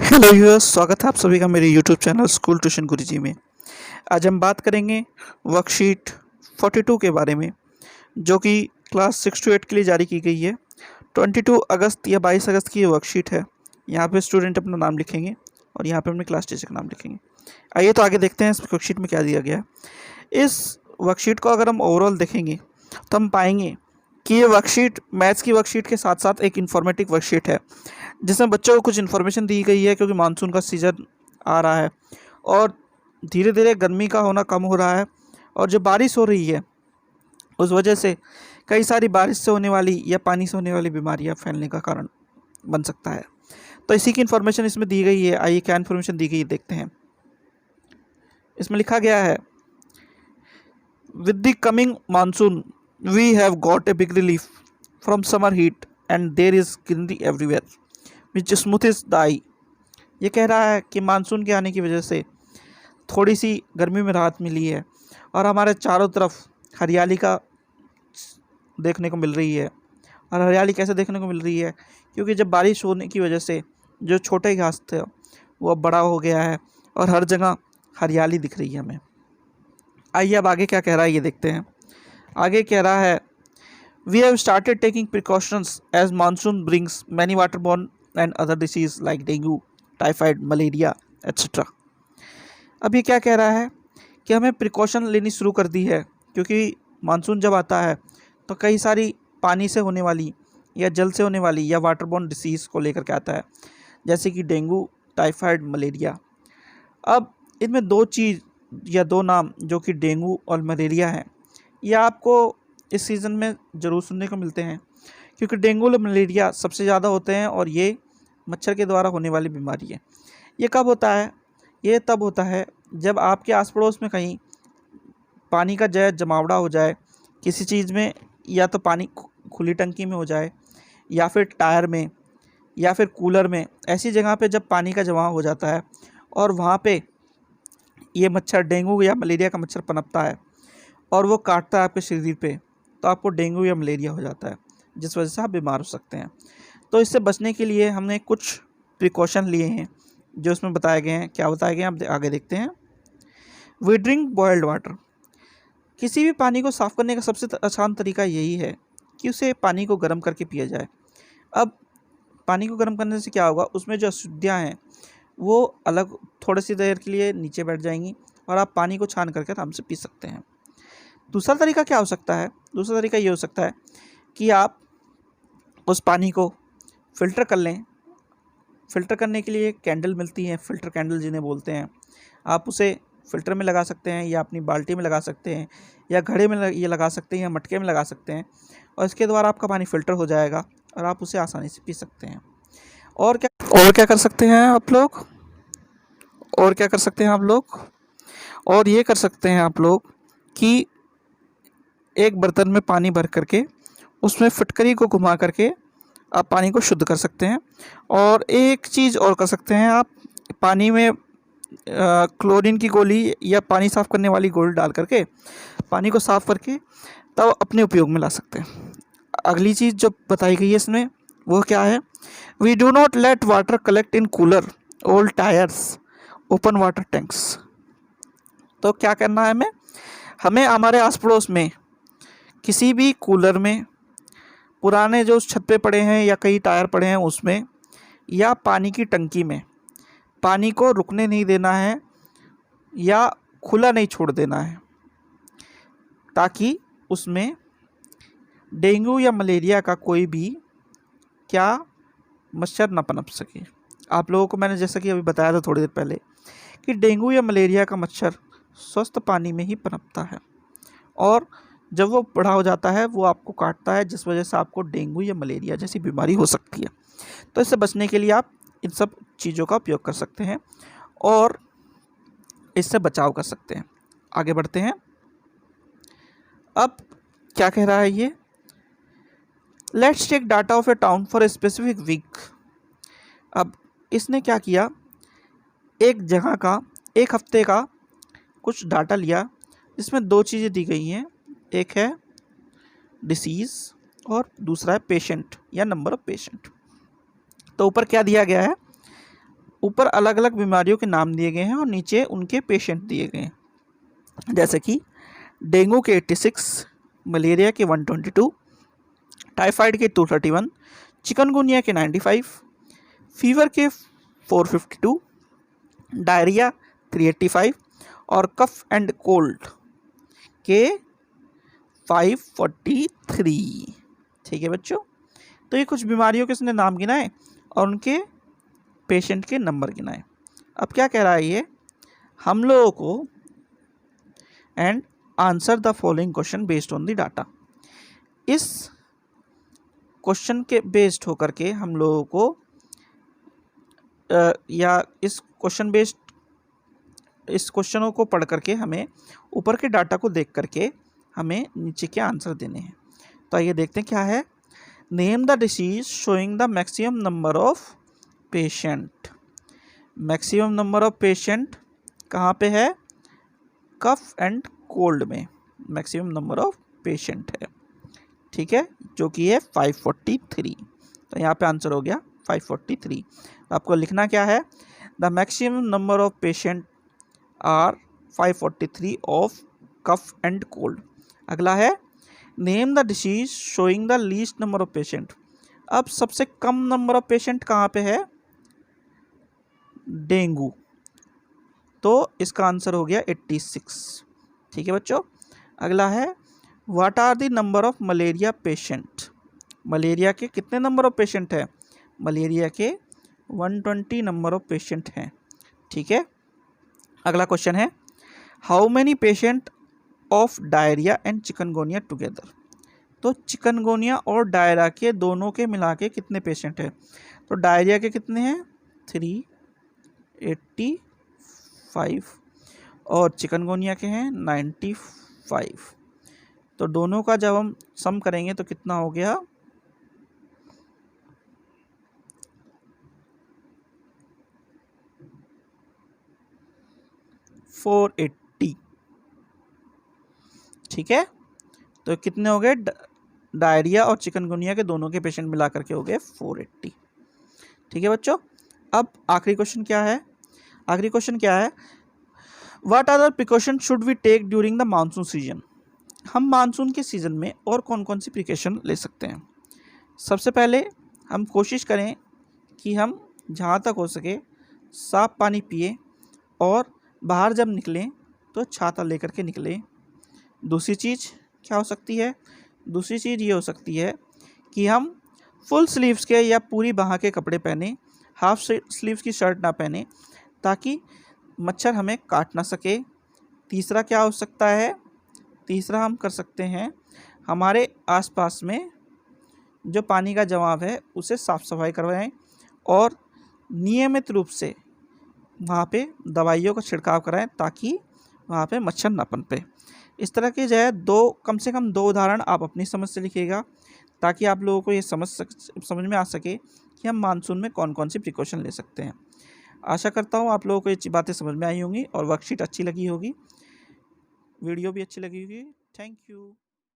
Hello viewers, स्वागत है आप सभी का मेरे यूट्यूब चैनल स्कूल ट्यूशन गुरुजी में। आज हम बात करेंगे वर्कशीट 42 के बारे में, जो कि क्लास 6 to 8 के लिए जारी की गई है। 22 अगस्त या 22 अगस्त की ये वर्कशीट है। यहाँ पे स्टूडेंट अपना नाम लिखेंगे और यहाँ पे अपने क्लास टीचर का नाम लिखेंगे। आइए तो आगे देखते हैं इस वर्कशीट में क्या दिया गया है। इस वर्कशीट को अगर हम ओवरऑल देखेंगे तो हम पाएंगे कि ये वर्कशीट मैथ्स की वर्कशीट के साथ साथ एक इन्फॉर्मेटिव वर्कशीट है, जिसमें बच्चों को कुछ इन्फॉर्मेशन दी गई है। क्योंकि मानसून का सीज़न आ रहा है और धीरे धीरे गर्मी का होना कम हो रहा है, और जो बारिश हो रही है उस वजह से कई सारी बारिश से होने वाली या पानी से होने वाली बीमारियां फैलने का कारण बन सकता है। तो इसी की इन्फॉर्मेशन इसमें दी गई है। आइए क्या इन्फॉर्मेशन दी गई है देखते हैं। इसमें लिखा गया है, with the coming monsoon we have got a big relief from summer heat and there is greenery everywhere which smoothes the eye. ये कह रहा है कि मानसून के आने की वजह से थोड़ी सी गर्मी में राहत मिली है और हमारे चारों तरफ हरियाली का देखने को मिल रही है। और हरियाली कैसे देखने को मिल रही है? क्योंकि जब बारिश होने की वजह से जो छोटे घास थे वो अब बड़ा हो गया है और हर जगह हरियाली दिख रही है हमें। आइए अब आगे क्या कह रहा है ये देखते हैं। आगे कह रहा है, we have started taking precautions as monsoon brings many waterborne and other diseases like dengue, typhoid, malaria etcetera. अब ये क्या कह रहा है कि हमें प्रिकॉशन लेनी शुरू कर दी है, क्योंकि मानसून जब आता है तो कई सारी पानी से होने वाली या जल से होने वाली या वाटरबॉर्न डिसीज़ को लेकर के आता है, जैसे कि डेंगू, टाइफाइड, मलेरिया। अब इनमें दो चीज़ या दो नाम जो कि डेंगू और मलेरिया हैं, ये आपको इस सीज़न में ज़रूर सुनने को मिलते हैं, क्योंकि डेंगू और मलेरिया सबसे ज़्यादा होते हैं और ये मच्छर के द्वारा होने वाली बीमारी है। ये कब होता है? ये तब होता है जब आपके आस पड़ोस में कहीं पानी का जमावड़ा हो जाए किसी चीज़ में, या तो पानी खुली टंकी में हो जाए या फिर टायर में या फिर कूलर में। ऐसी जगह पे जब पानी का जमाव हो जाता है और वहाँ पे ये मच्छर, डेंगू या मलेरिया का मच्छर पनपता है और वो काटता है आपके शरीर पे, तो आपको डेंगू या मलेरिया हो जाता है, जिस वजह से आप बीमार हो सकते हैं। तो इससे बचने के लिए हमने कुछ प्रिकॉशन लिए हैं जो इसमें बताए गए हैं। क्या बताए गए हैं आप आगे देखते हैं। We drink boiled water. किसी भी पानी को साफ़ करने का सबसे आसान तरीका यही है कि उसे पानी को गर्म करके पिया जाए। अब पानी को गर्म करने से क्या होगा, उसमें जो अशुद्धियाँ हैं वो अलग थोड़ी सी देर के लिए नीचे बैठ जाएंगी और आप पानी को छान करके आराम से पी सकते हैं। दूसरा तरीका क्या हो सकता है? दूसरा तरीका ये हो सकता है कि आप उस पानी को फ़िल्टर कर लें। फ़िल्टर करने के लिए कैंडल मिलती हैं, फ़िल्टर कैंडल जिन्हें बोलते हैं। आप उसे फ़िल्टर में लगा सकते हैं या अपनी बाल्टी में लगा सकते हैं या घड़े में ये लगा सकते हैं या मटके में लगा सकते हैं, और इसके द्वारा आपका पानी फ़िल्टर हो जाएगा और आप उसे आसानी से पी सकते हैं। और क्या कर सकते हैं आप लोग? और क्या कर सकते हैं आप लोग? और ये कर सकते हैं आप लोग कि एक बर्तन में पानी भर करके उसमें फिटकरी को घुमा करके आप पानी को शुद्ध कर सकते हैं। और एक चीज़ और कर सकते हैं, आप पानी में क्लोरीन की गोली या पानी साफ़ करने वाली गोली डाल करके पानी को साफ़ करके तब अपने उपयोग में ला सकते हैं। अगली चीज़ जो बताई गई है इसमें वो क्या है, we do not let water collect in cooler, old tyres, open water tanks. तो क्या करना है हमें? हमें हमारे आस पड़ोस में किसी भी कूलर में, पुराने जो छत पे पड़े हैं या कई टायर पड़े हैं उसमें, या पानी की टंकी में पानी को रुकने नहीं देना है या खुला नहीं छोड़ देना है, ताकि उसमें डेंगू या मलेरिया का कोई भी क्या मच्छर न पनप सके। आप लोगों को मैंने जैसा कि अभी बताया था थोड़ी देर पहले कि डेंगू या मलेरिया का मच्छर स्वस्थ पानी में ही पनपता है, और जब वो बड़ा हो जाता है वो आपको काटता है, जिस वजह से आपको डेंगू या मलेरिया जैसी बीमारी हो सकती है। तो इससे बचने के लिए आप इन सब चीज़ों का उपयोग कर सकते हैं और इससे बचाव कर सकते हैं। आगे बढ़ते हैं। अब क्या कह रहा है ये, let's take data of a town for a specific week. अब इसने क्या किया, एक जगह का, एक हफ्ते का कुछ डाटा लिया जिसमें दो चीज़ें दी गई हैं, एक है डिसीज़ और दूसरा है पेशेंट या नंबर ऑफ पेशेंट। तो ऊपर क्या दिया गया है, ऊपर अलग अलग बीमारियों के नाम दिए गए हैं और नीचे उनके पेशेंट दिए गए हैं, जैसे कि डेंगू के 86, मलेरिया के 122, टाइफाइड के 231, चिकनगुनिया के 95, फीवर के 452, डायरिया 385 और कफ एंड कोल्ड के 543। ठीक है बच्चों, तो ये कुछ बीमारियों के इसने नाम गिनाए और उनके पेशेंट के नंबर गिनाए। अब क्या कह रहा है ये, हम लोगों को and answer the following question based on the data. इस क्वेश्चन के बेस्ड होकर के हम लोगों को या इस क्वेश्चनों को पढ़ करके हमें ऊपर के डाटा को देख करके हमें नीचे के आंसर देने हैं। तो आइए देखते हैं क्या है। Name the disease showing the maximum number of patient. Maximum number of patient कहाँ पे है? कफ एंड कोल्ड में मैक्सिमम नंबर ऑफ पेशेंट है। ठीक है, जो कि है 543। तो यहाँ पे आंसर हो गया 543। आपको लिखना क्या है? The maximum number of patient are 543 of cough and cold. अगला है name the disease showing the least number of patient. अब सबसे कम नंबर ऑफ पेशेंट कहाँ पे है? डेंगू। तो इसका आंसर हो गया 86। ठीक है बच्चों। अगला है what are the number of malaria patient. Malaria के कितने नंबर ऑफ पेशेंट है? मलेरिया के 120 नंबर ऑफ पेशेंट हैं। ठीक है। अगला क्वेश्चन है how many patient of diarrhoea and chikungunya together. तो चिकनगोनिया और डायरिया के दोनों के मिला के कितने पेशेंट हैं? तो डायरिया के कितने हैं? 385 और चिकनगोनिया के हैं 95। तो दोनों का जब हम सम करेंगे तो कितना हो गया? 480। ठीक है, तो कितने हो गए? डायरिया और चिकनगुनिया के दोनों के पेशेंट मिला करके हो गए 480। ठीक है बच्चों। अब आखिरी क्वेश्चन क्या है? आखिरी क्वेश्चन क्या है? What are the precaution should we take during the monsoon season. हम मानसून के सीज़न में और कौन कौन सी प्रिकॉशन ले सकते हैं? सबसे पहले हम कोशिश करें कि हम जहाँ तक हो सके साफ़ पानी पिए और बाहर जब निकलें तो छाता लेकर के निकलें। दूसरी चीज़ क्या हो सकती है? दूसरी चीज़ ये हो सकती है कि हम फुल स्लीव्स के या पूरी बाह के कपड़े पहने, हाफ स्लीव्स की शर्ट ना पहने, ताकि मच्छर हमें काट ना सके। तीसरा क्या हो सकता है? तीसरा हम कर सकते हैं हमारे आसपास में जो पानी का जमाव है उसे साफ़ सफाई करवाएं और नियमित रूप से वहाँ पे दवाइयों का छिड़काव कराएं ताकि वहाँ पे मच्छर ना पनपे। इस तरह के जो है कम से कम 2 उदाहरण आप अपनी समझ से लिखिएगा ताकि आप लोगों को ये समझ में आ सके कि हम मानसून में कौन कौन सी प्रिकॉशन ले सकते हैं। आशा करता हूँ आप लोगों को ये बातें समझ में आई होंगी और वर्कशीट अच्छी लगी होगी, वीडियो भी अच्छी लगी होगी। Thank you.